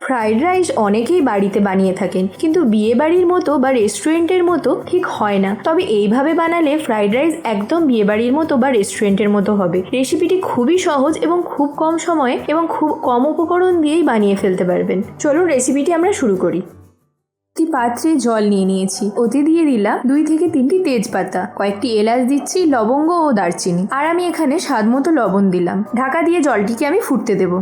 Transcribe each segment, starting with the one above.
Fried rice অনেকেই বাড়িতে বানিয়ে থাকেন, কিন্তু বিয়ে বাড়ির মতো বা রেস্টুরেন্টের মতো ঠিক হয় না। তবে এইভাবে বানালে ফ্রাইড রাইস একদম বিয়ে বাড়ির মতো বা রেস্টুরেন্টের মতো হবে। রেসিপিটি খুবই সহজ এবং খুব কম সময়ে এবং খুব কম উপকরণ দিয়েই বানিয়ে ফেলতে পারবেন। চলুন রেসিপিটি আমরা শুরু করি। একটি পাত্রে জল নিয়ে নিয়েছি, ওতে দিয়ে দিলাম 2 থেকে 3টি তেজপাতা, কয়েকটি এলাচ দিচ্ছি, লবঙ্গ ও দারচিনি, আর আমি এখানে স্বাদ মতো লবণ দিলাম। ঢাকা দিয়ে জলটিকে আমি ফুটতে দেব।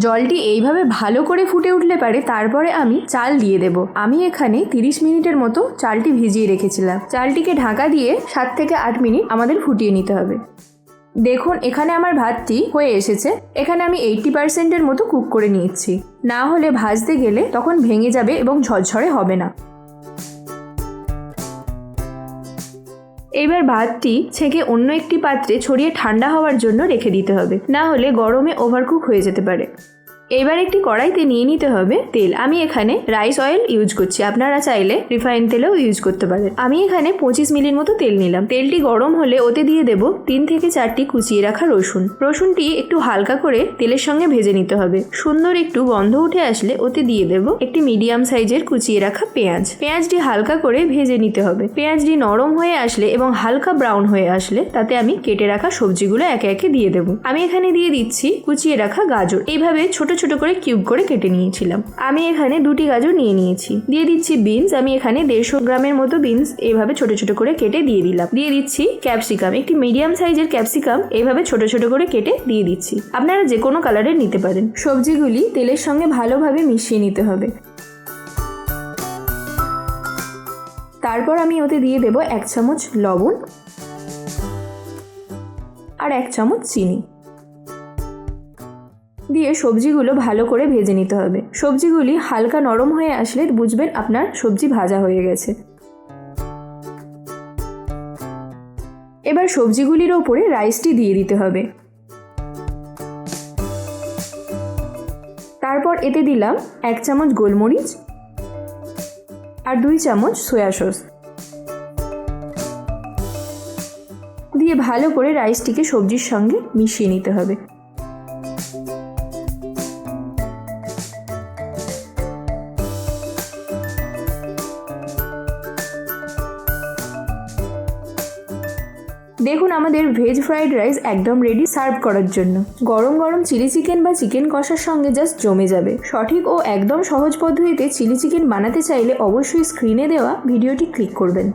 জলটি এইভাবে ভালো করে ফুটে উঠলে পারে তারপরে আমি চাল দিয়ে দেব। আমি এখানে 30 মিনিটের মতো চালটি ভিজিয়ে রেখেছিলাম। চালটিকে ঢাকা দিয়ে 7 থেকে 8 মিনিট আমাদের ফুটিয়ে নিতে হবে। দেখুন এখানে আমার ভাতটি হয়ে এসেছে। এখানে আমি 80% মতো কুক করে নিয়েছি, না হলে ভাজতে গেলে তখন ভেঙে যাবে এবং ঝরঝরে হবে না। এবার ভাতটি ছেঁকে অন্য একটি পাত্রে ছড়িয়ে ঠান্ডা হওয়ার জন্য রেখে দিতে হবে, না হলে গরমে ওভারকুক হয়ে যেতে পারে। এবার একটি কড়াইতে নিয়ে নিতে হবে তেল। আমি এখানে রাইস অয়েল ইউজ করছি, আপনারা চাইলে রিফাইন তেলও ইউজ করতে পারেন। আমি এখানে 25 মিলির মতো তেল নিলাম। তেলটি গরম হলে ওতে দিয়ে দেব 3 থেকে 4টি কুচিয়ে রাখা রসুন। রসুনটি একটু হালকা করে তেলের সঙ্গে ভেজে নিতে হবে। সুন্দর একটু গন্ধ উঠে আসলে ওতে দিয়ে দেব একটি মিডিয়াম সাইজের কুচিয়ে রাখা পেঁয়াজ। পেঁয়াজটি হালকা করে ভেজে নিতে হবে। পেঁয়াজটি নরম হয়ে আসলে এবং হালকা ব্রাউন হয়ে আসলে তাতে আমি কেটে রাখা সবজিগুলো একে একে দিয়ে দেব। আমি এখানে দিয়ে দিচ্ছি কুচিয়ে রাখা গাজর। এইভাবে ছোট ছোট করে কিউব করে কেটে নিয়েছিলাম। আমি এখানে 2টি গাজর নিয়ে নিয়েছি। দিয়ে দিচ্ছি বিনস। আমি এখানে 150 গ্রামের মতো বিনস এইভাবে ছোট ছোট করে কেটে দিয়ে দিলাম। দিয়ে দিচ্ছি ক্যাপসিকাম, একটি মিডিয়াম সাইজের ক্যাপসিকাম এইভাবে ছোট ছোট করে কেটে দিয়ে দিচ্ছি। আপনারা যে কোনো কালারের নিতে পারেন। সবজিগুলি তেলের সঙ্গে ভালোভাবে মিশিয়ে নিতে হবে। তারপর আমি ওতে দিয়ে দেব 1 চামচ লবণ আর 1 চামচ চিনি দিয়ে সবজিগুলো ভালো করে ভেজে নিতে হবে। সবজিগুলি হালকা নরম হয়ে আসলে বুঝবেন আপনার সবজি ভাজা হয়ে গেছে। এবার সবজিগুলির ওপরে রাইসটি দিয়ে দিতে হবে। তারপর এতে দিলাম 1 চামচ গোলমরিচ আর 2 চামচ সয়া সস দিয়ে ভালো করে রাইসটিকে সবজির সঙ্গে মিশিয়ে নিতে হবে। দেখুন আমাদের ভেজ ফ্রাইড রাইস একদম রেডি সার্ভ করার জন্য। গরম গরম চিলি চিকেন বা চিকেন কষার সঙ্গে জাস্ট জমে যাবে। সঠিক ও একদম সহজ পদ্ধতিতে চিলি চিকেন বানাতে চাইলে অবশ্যই স্ক্রিনে দেওয়া ভিডিওটি ক্লিক করবেন।